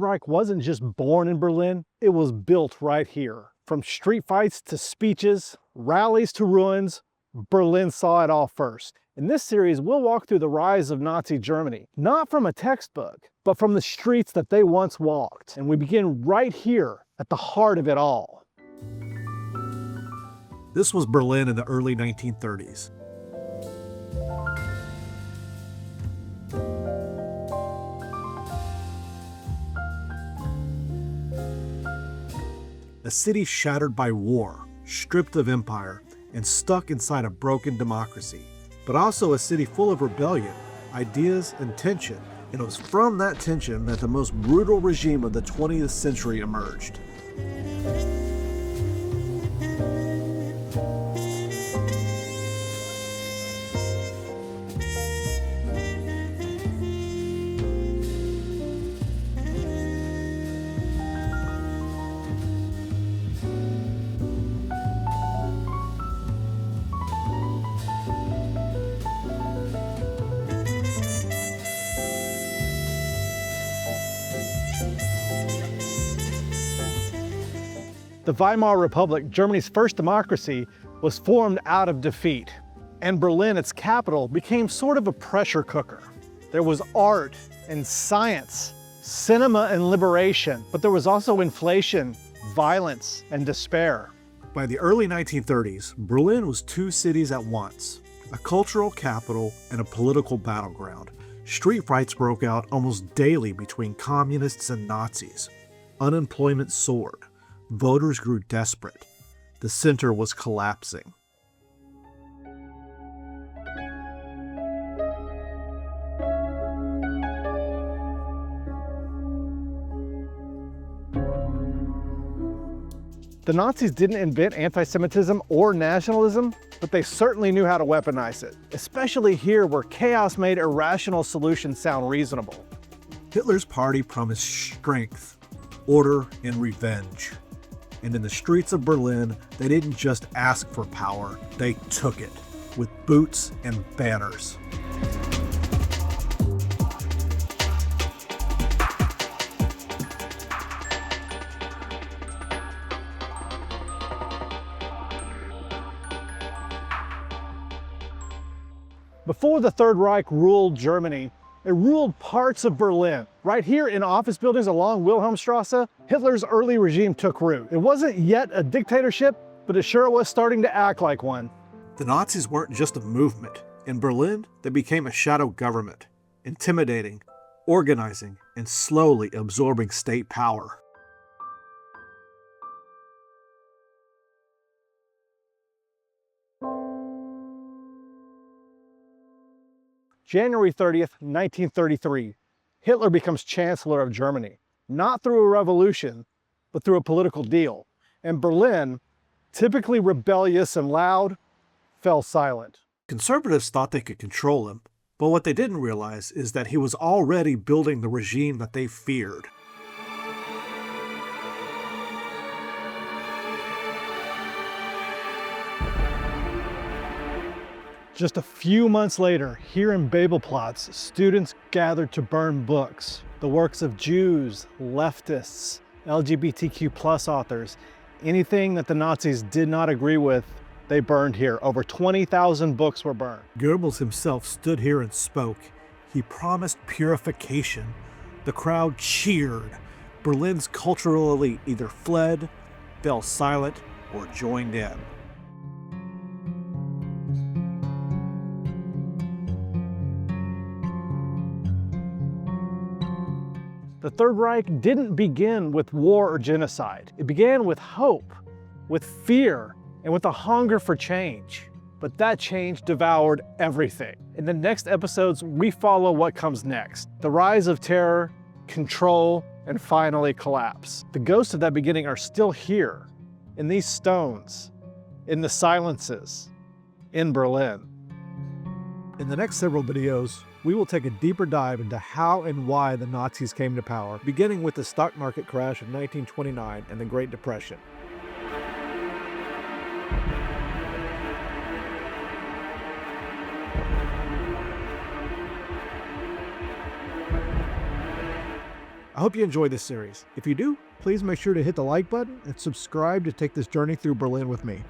Third Reich wasn't just born in Berlin, it was built right here. From street fights to speeches, rallies to ruins, Berlin saw it all first. In this series, we'll walk through the rise of Nazi Germany, not from a textbook, but from the streets that they once walked. And we begin right here at the heart of it all. This was Berlin in the early 1930s. A city shattered by war, stripped of empire, and stuck inside a broken democracy, but also a city full of rebellion, ideas, and tension. And it was from that tension that the most brutal regime of the 20th century emerged. The Weimar Republic, Germany's first democracy, was formed out of defeat, and Berlin, its capital, became sort of a pressure cooker. There was art and science, cinema and liberation, but there was also inflation, violence, and despair. By the early 1930s, Berlin was two cities at once, a cultural capital and a political battleground. Street fights broke out almost daily between communists and Nazis. Unemployment soared. Voters grew desperate. The center was collapsing. The Nazis didn't invent anti-Semitism or nationalism, but they certainly knew how to weaponize it, especially here where chaos made irrational solutions sound reasonable. Hitler's party promised strength, order, and revenge. And in the streets of Berlin, they didn't just ask for power, they took it, with boots and banners. Before the Third Reich ruled Germany, it ruled parts of Berlin. Right here in office buildings along Wilhelmstrasse, Hitler's early regime took root. It wasn't yet a dictatorship, but it sure was starting to act like one. The Nazis weren't just a movement. In Berlin, they became a shadow government, intimidating, organizing, and slowly absorbing state power. January 30th, 1933, Hitler becomes Chancellor of Germany, not through a revolution, but through a political deal. And Berlin, typically rebellious and loud, fell silent. Conservatives thought they could control him, but what they didn't realize is that he was already building the regime that they feared. Just a few months later, here in Babelplatz, students gathered to burn books, the works of Jews, leftists, LGBTQ+ authors. Anything that the Nazis did not agree with, they burned here. Over 20,000 books were burned. Goebbels himself stood here and spoke. He promised purification. The crowd cheered. Berlin's cultural elite either fled, fell silent, or joined in. The Third Reich didn't begin with war or genocide. It began with hope, with fear, and with a hunger for change. But that change devoured everything. In the next episodes, we follow what comes next. The rise of terror, control, and finally collapse. The ghosts of that beginning are still here, in these stones, in the silences, in Berlin. In the next several videos, we will take a deeper dive into how and why the Nazis came to power, beginning with the stock market crash of 1929 and the Great Depression. I hope you enjoyed this series. If you do, please make sure to hit the like button and subscribe to take this journey through Berlin with me.